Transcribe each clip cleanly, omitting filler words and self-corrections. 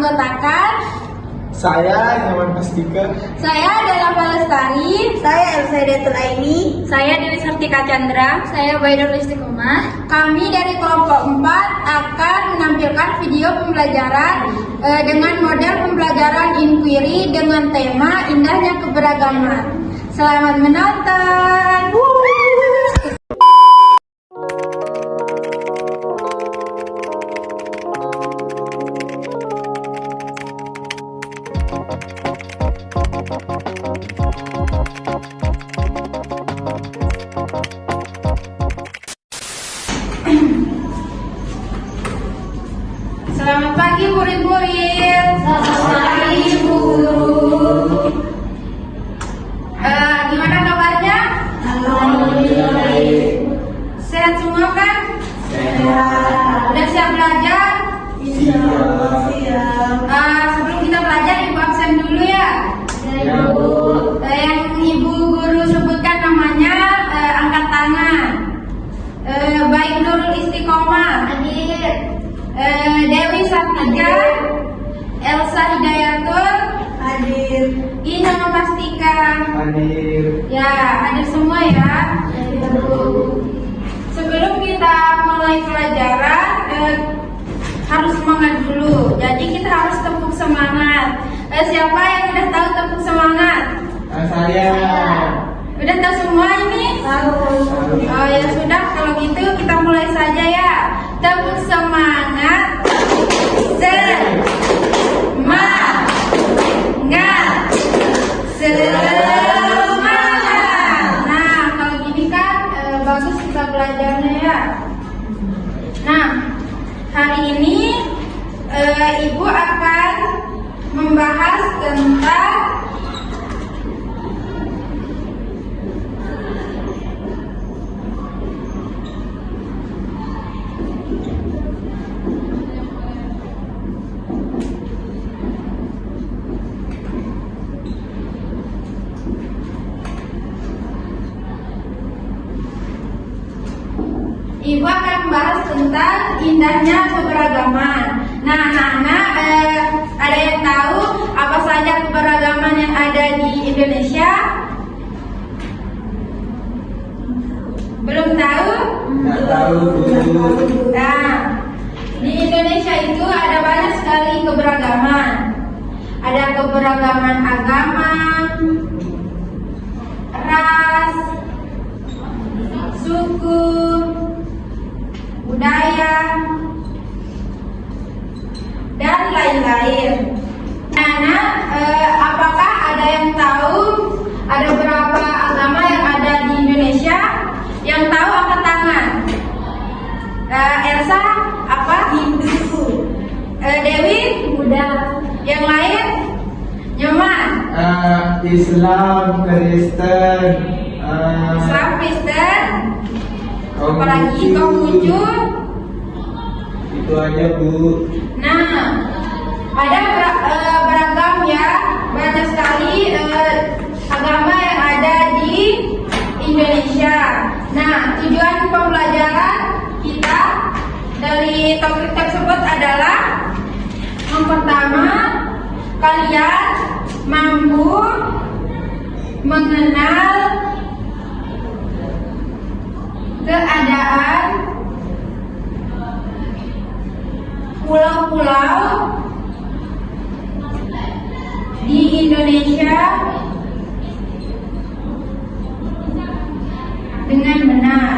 menganggotakan. Saya Nyaman Pastika. Saya adalah Palestari. Saya Elsa Detul Aini. Saya Dewi Sartika Chandra. Saya Baidul Istiqomah. Kami dari kelompok 4 akan menampilkan video pembelajaran dengan model pembelajaran inquiry dengan tema indahnya keberagaman. Selamat menonton. Selamat pagi murid-murid. Selamat pagi Bu Guru. Gimana kabarnya? Alhamdulillah baik. Sehat semua kan? Sehat. Udah siap belajar? Siap. Sebelum kita belajar, Ibu absen dulu ya. Ya, Bu. Yang Ibu Guru sebutkan namanya, angkat tangan. Baik Nurul Istiqomah. Hadir. Dewi Sartika, Elsa Hidayatul, Hadir. Ina Pastika. Hadir. Ya, hadir semua ya. Sebelum kita mulai pelajaran, harus semangat dulu. Jadi kita harus tepuk semangat. Siapa yang udah tahu tepuk semangat? Saya. Udah tahu semua ini? Tahu. Oh ya sudah, kalau gitu kita mulai saja ya. Tepuk semangat. Semangat. Nah, kalau gini kan bagus kita belajarnya ya. Nah, hari ini Ibu akan membahas tentang Ibu akan membahas tentang indahnya keberagaman. Nah, anak-anak, ada yang tahu apa saja keberagaman yang ada di Indonesia? Belum tahu? Nggak tahu, Bu. Nah, di Indonesia itu ada banyak sekali keberagaman. Ada keberagaman agama, ras, suku, budaya, dan lain-lain. Nah, apakah ada yang tahu ada berapa agama yang ada di Indonesia? Yang tahu angkat tangan. Elsa apa? Hindu. Dewi? Buddha. Yang lain? Nyoman? Islam, Kristen. Islam, Kristen? Apalagi Konghucu. Konghucu? Itu aja, Bu. Nah, ada beragam ya, banyak sekali agama yang ada di Indonesia. Nah, tujuan pembelajaran kita dari topik tersebut adalah yang pertama, kalian mampu mengenal keadaan pulau-pulau di Indonesia dengan benar.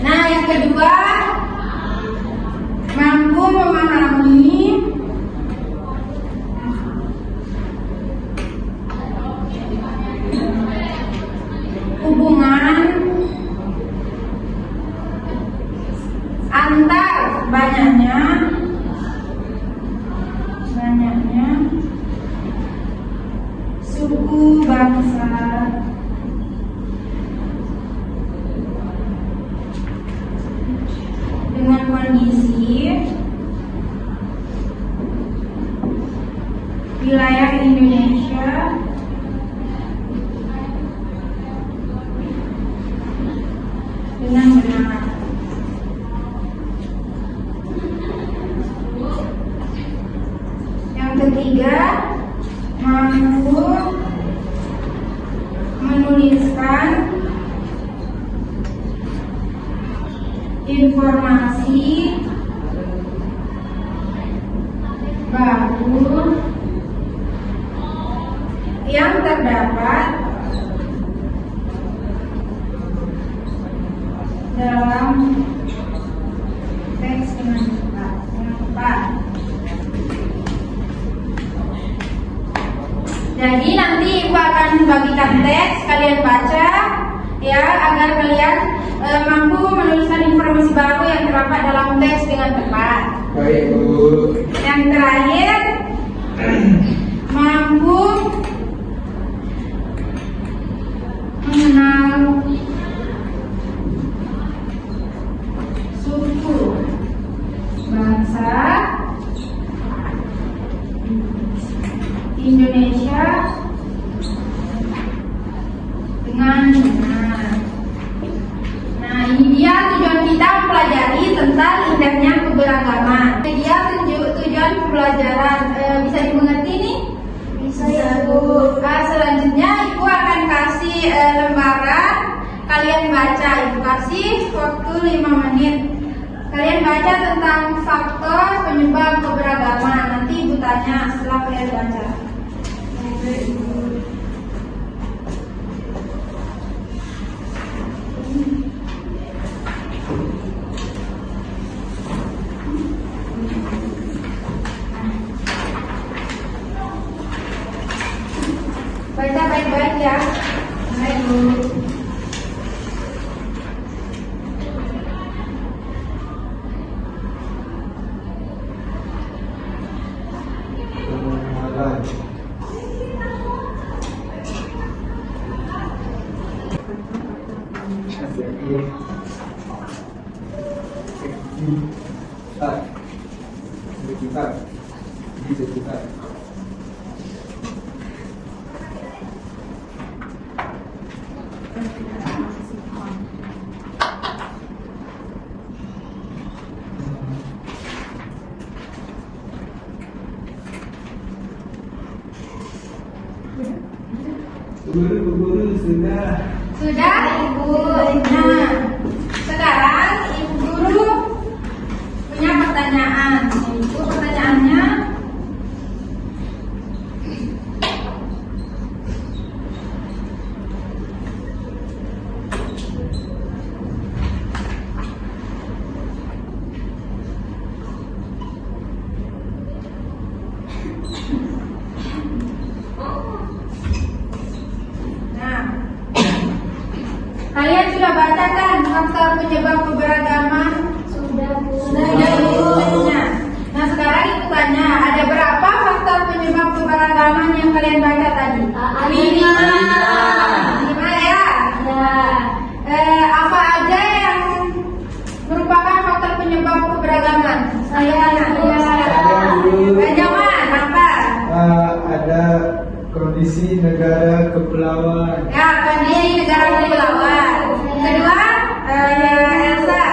Nah, yang kedua, mampu memahami hubungan antar banyaknya suku bangsa dengan kondisi wilayah Indonesia dengan benar. ketiga, mampu menuliskan informasi baru yang terdapat dalam teks dengan cepat. Jadi nanti Ibu akan bagikan teks, kalian baca ya agar kalian mampu menuliskan informasi baru yang terdapat dalam teks dengan tepat. Baik Bu. Yang terakhir, mampu mengenal suku, bangsa Indonesia dengan benar. Nah, ini dia tujuan kita mempelajari tentang indahnya keberagaman. Ini dia tujuan pembelajaran. Bisa dimengerti nih? Bisa Bu. Nah, selanjutnya Ibu akan kasih lembaran. Kalian baca. Ibu kasih waktu 5 menit. Kalian baca tentang faktor penyebab keberagaman. Nanti Ibu tanya setelah kalian baca. Baca baik-baik ya. Baik Bu. Guru sudah. Sudah Ibu. Nah, sekarang Ibu Guru punya pertanyaan. Itu pertanyaannya, kalian sudah baca kan faktor penyebab keberagaman? Sudah Bu. Sudah Bu. Nah sekarang Ibu tanya, ada berapa faktor penyebab keberagaman yang kalian baca tadi? 5 ya? Ya. Apa aja yang merupakan faktor penyebab keberagaman? Saya Benjamin, apa? Ada kondisi negara kepulauan. Ya, kondisi negara kepulauan. Kedua, Elsa.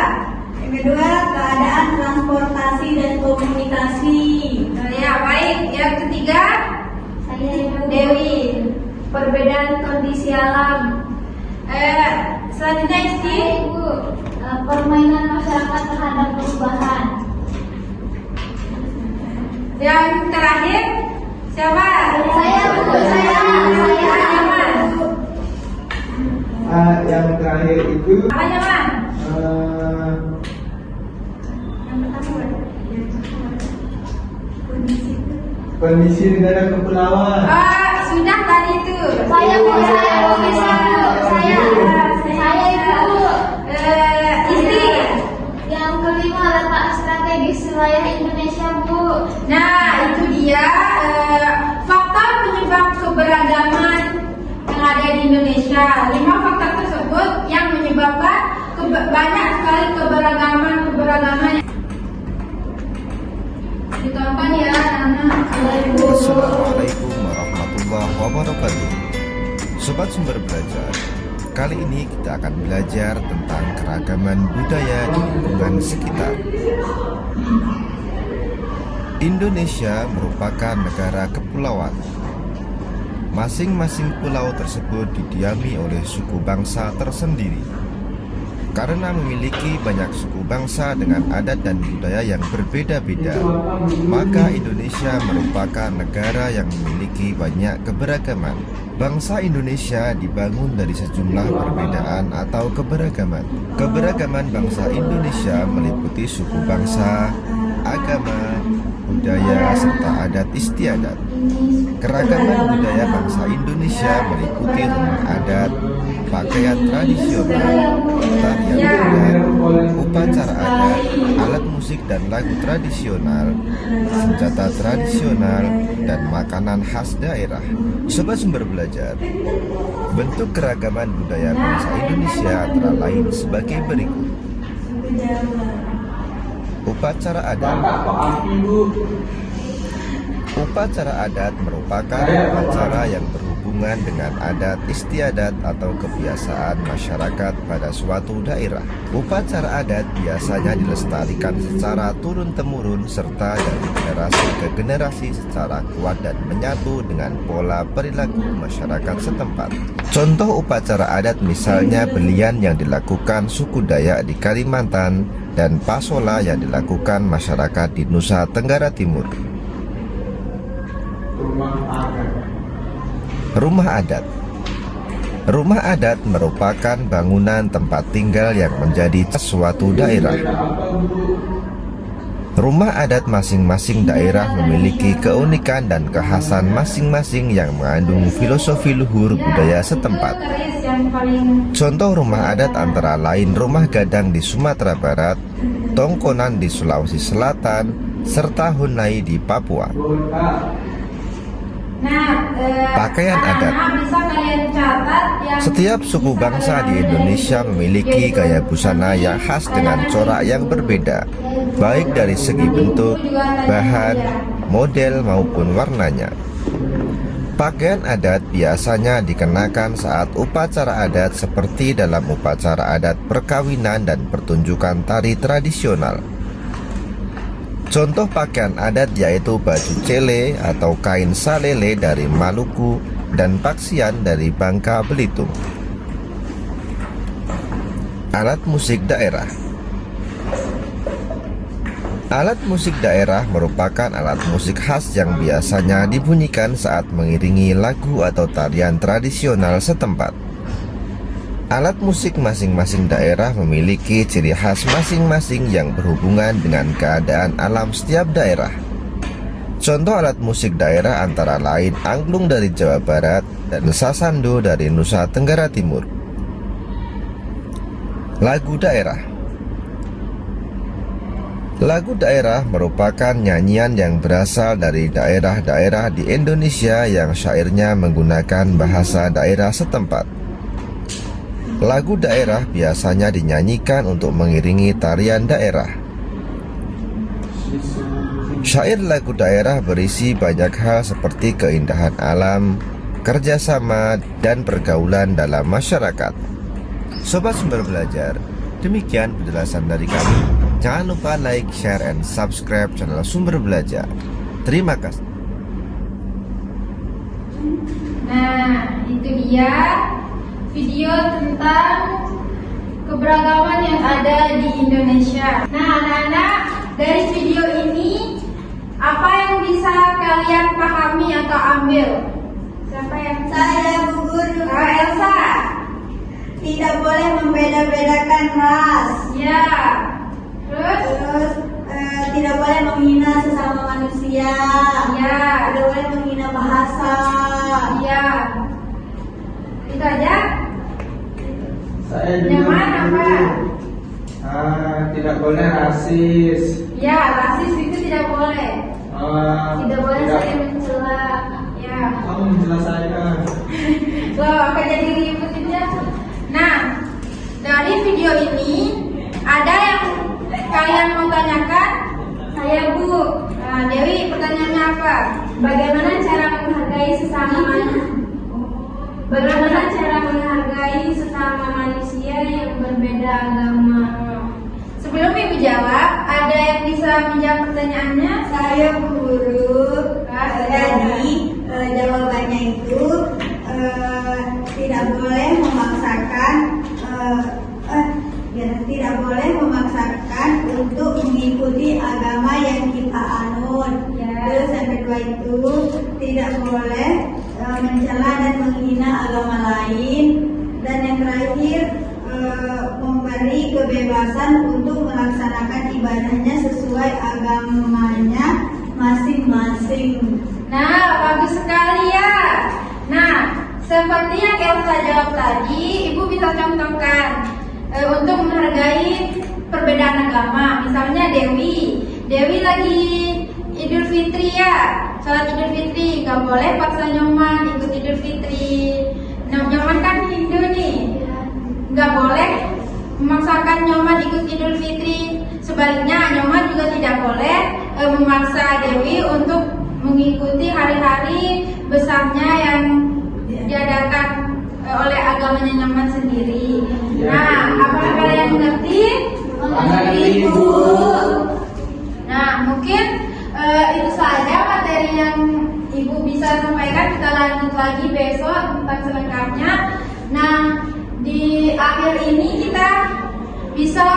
Yang kedua, keadaan transportasi dan komunikasi. Ya, baik. Yang ketiga, Saya Dewi. perbedaan kondisi alam. Selanjutnya Isti. Permainan masyarakat terhadap perubahan. Yang terakhir, siapa? Saya, Bu. Saya. Yang terakhir itu Apa Nyaman? Yang pertama, kondisi negara kepulauan. Sudah tadi itu. Saya, Bu. Saya, Ibu. Isti. Yang kelima, letak strategis wilayah Indonesia, Bu. Nah, itu dia faktor penyebab keberagaman yang ada di Indonesia. 5 faktor tersebut yang menyebabkan banyak sekali keberagaman. Ditonton ya, anak-anak. Assalamualaikum warahmatullahi wabarakatuh. Sobat Sumber Belajar, kali ini kita akan belajar tentang keragaman budaya di lingkungan sekitar. Indonesia merupakan negara kepulauan. Masing-masing pulau tersebut didiami oleh suku bangsa tersendiri. Karena memiliki banyak suku bangsa dengan adat dan budaya yang berbeda-beda, maka Indonesia merupakan negara yang memiliki banyak keberagaman. Bangsa Indonesia dibangun dari sejumlah perbedaan atau keberagaman. Keberagaman bangsa Indonesia meliputi suku bangsa, agama, budaya, serta adat istiadat. Keragaman budaya bangsa Indonesia meliputi rumah adat, pakaian tradisional, tarian adat, upacara adat, alat musik dan lagu tradisional, senjata tradisional, dan makanan khas daerah. Sobat Sumber Belajar, bentuk keragaman budaya bangsa Indonesia antara lain sebagai berikut. Upacara adat. Upacara adat merupakan upacara yang berhubungan dengan adat istiadat atau kebiasaan masyarakat pada suatu daerah. Upacara adat biasanya dilestarikan secara turun-temurun serta dari generasi ke generasi secara kuat dan menyatu dengan pola perilaku masyarakat setempat. Contoh upacara adat misalnya belian yang dilakukan suku Dayak di Kalimantan dan pasola yang dilakukan masyarakat di Nusa Tenggara Timur. Rumah adat. Rumah adat merupakan bangunan tempat tinggal yang menjadi suatu daerah. Rumah adat masing-masing daerah memiliki keunikan dan kekhasan masing-masing yang mengandung filosofi luhur budaya setempat. Contoh rumah adat antara lain Rumah Gadang di Sumatera Barat, Tongkonan di Sulawesi Selatan, serta Hunai di Papua. Pakaian adat. Setiap suku bangsa di Indonesia memiliki gaya busana yang khas dengan corak yang berbeda, baik dari segi bentuk, bahan, model maupun warnanya. Pakaian adat biasanya dikenakan saat upacara adat seperti dalam upacara adat perkawinan dan pertunjukan tari tradisional. Contoh pakaian adat yaitu baju cele atau kain salele dari Maluku dan paksian dari Bangka Belitung. Alat musik daerah. Alat musik daerah merupakan alat musik khas yang biasanya dibunyikan saat mengiringi lagu atau tarian tradisional setempat. Alat musik masing-masing daerah memiliki ciri khas masing-masing yang berhubungan dengan keadaan alam setiap daerah. Contoh alat musik daerah antara lain angklung dari Jawa Barat dan sasando dari Nusa Tenggara Timur. Lagu daerah. Lagu daerah merupakan nyanyian yang berasal dari daerah-daerah di Indonesia yang syairnya menggunakan bahasa daerah setempat. Lagu daerah biasanya dinyanyikan untuk mengiringi tarian daerah. Syair lagu daerah berisi banyak hal seperti keindahan alam, kerjasama, dan pergaulan dalam masyarakat. Sobat Sumber Belajar, demikian penjelasan dari kami. Jangan lupa like, share, and subscribe channel Sumber Belajar. Terima kasih. Nah, itu dia video tentang keberagaman yang ada di Indonesia. Nah, anak-anak, dari video ini apa yang bisa kalian pahami atau ambil? Siapa yang Saya, Bu Guru. Elsa. Tidak boleh membeda-bedakan ras. Ya. Terus Tidak boleh menghina sesama manusia. ya. Tidak boleh menghina bahasa. Ya. Itu aja. Saya juga Nyaman apa? Tidak boleh rasis. Ya, rasis itu tidak boleh. Tidak boleh saling mencela. Ya. Kamu menjelaskan saya. Loh, apa jadi ribut itu ya? Nah, dari video ini ada yang kalian mau tanyakan? Saya, Bu. Nah, Dewi, pertanyaannya apa? Bagaimana cara menghargai sesama manusia? Bagaimana cara menghargai sesama manusia yang berbeda agama? Sebelum Ibu jawab, ada Ada yang bisa menjawab pertanyaannya? Saya Bu Guru. Jadi jawabannya itu tidak boleh memaksakan tidak boleh memaksakan untuk mengikuti agama yang kita anut. Ya. Terus yang kedua itu tidak boleh mencela dan menghina agama lain. Dan yang terakhir memberi kebebasan untuk melaksanakan ibadahnya sesuai agamanya masing-masing. Nah, bagus sekali ya. Nah, seperti yang Elsa jawab tadi, Ibu bisa contohkan untuk menghargai perbedaan agama. Misalnya Dewi lagi Idul Fitri ya, sholat Idul Fitri, gak boleh paksa Nyoman ikut Idul Fitri. Nah, Nyoman kan Hindu nih, gak boleh memaksakan Nyoman ikut Idul Fitri. Sebaliknya, Nyoman juga tidak boleh memaksa Dewi untuk mengikuti hari-hari besarnya yang diadakan oleh agamanya Nyoman sendiri. Ya. Nah, apakah kalian mengerti? Mengerti, Bu. Nah, mungkin itu saja materi yang Ibu bisa sampaikan. Kita lanjut lagi besok tentang selengkapnya. Nah, di akhir ini kita bisa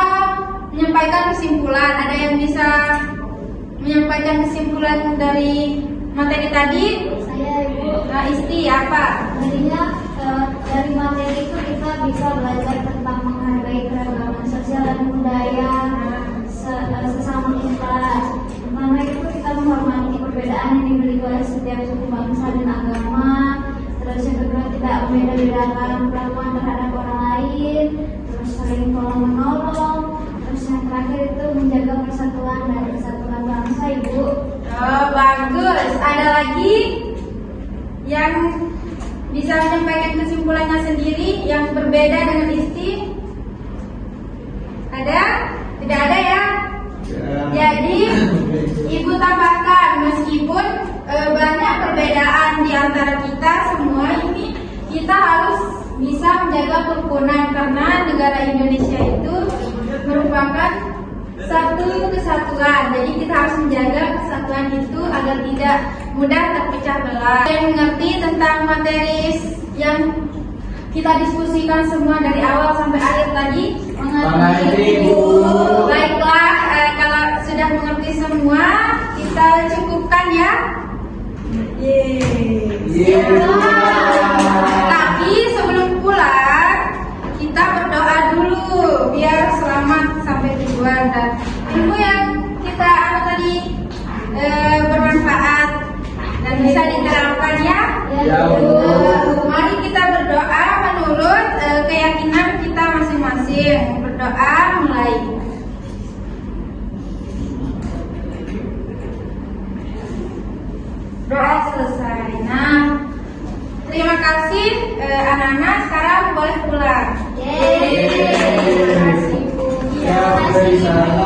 menyampaikan kesimpulan. Ada yang bisa menyampaikan kesimpulan dari materi tadi? Saya Ibu. Nah, Isti apa? Jadinya dari materi itu kita bisa belajar tentang menghargai keragaman sosial dan budaya sesama kita. Pertama itu kita menghormati perbedaan yang dimiliki oleh setiap suku bangsa dan agama. Terus yang kedua tidak membeda-bedakan perlakuan terhadap orang lain. Terus saling tolong menolong. Terus yang terakhir itu menjaga persatuan dan kesatuan bangsa, Ibu. Oh, bagus. Ada lagi yang bisa menyampaikan kesimpulannya sendiri yang berbeda dengan Isti? Ada? Tidak ada ya? Jadi Ibu tambahkan, meskipun banyak perbedaan di antara kita semua ini, kita harus bisa menjaga kerukunan karena negara Indonesia itu merupakan satu kesatuan. Jadi kita harus menjaga kesatuan itu agar tidak mudah terpecah belah. Yang mengerti tentang materi yang kita diskusikan semua dari awal sampai akhir tadi? Mengerti, Bu. Baiklah, kalau sudah mengerti semua, kita cukupkan ya. Iya. Tapi sebelum pulang, kita berdoa dulu biar selamat sampai tujuan dan ilmu yang kita tadi bermanfaat dan bisa diterapkan ya. Ya, Bu. Mari kita berdoa menurut keyakinan kita masing-masing. Berdoa mulai. Doa selesai. Nah, terima kasih anak-anak. Sekarang boleh pulang. Yeay. Terima kasih, Bu. Ya, bisa.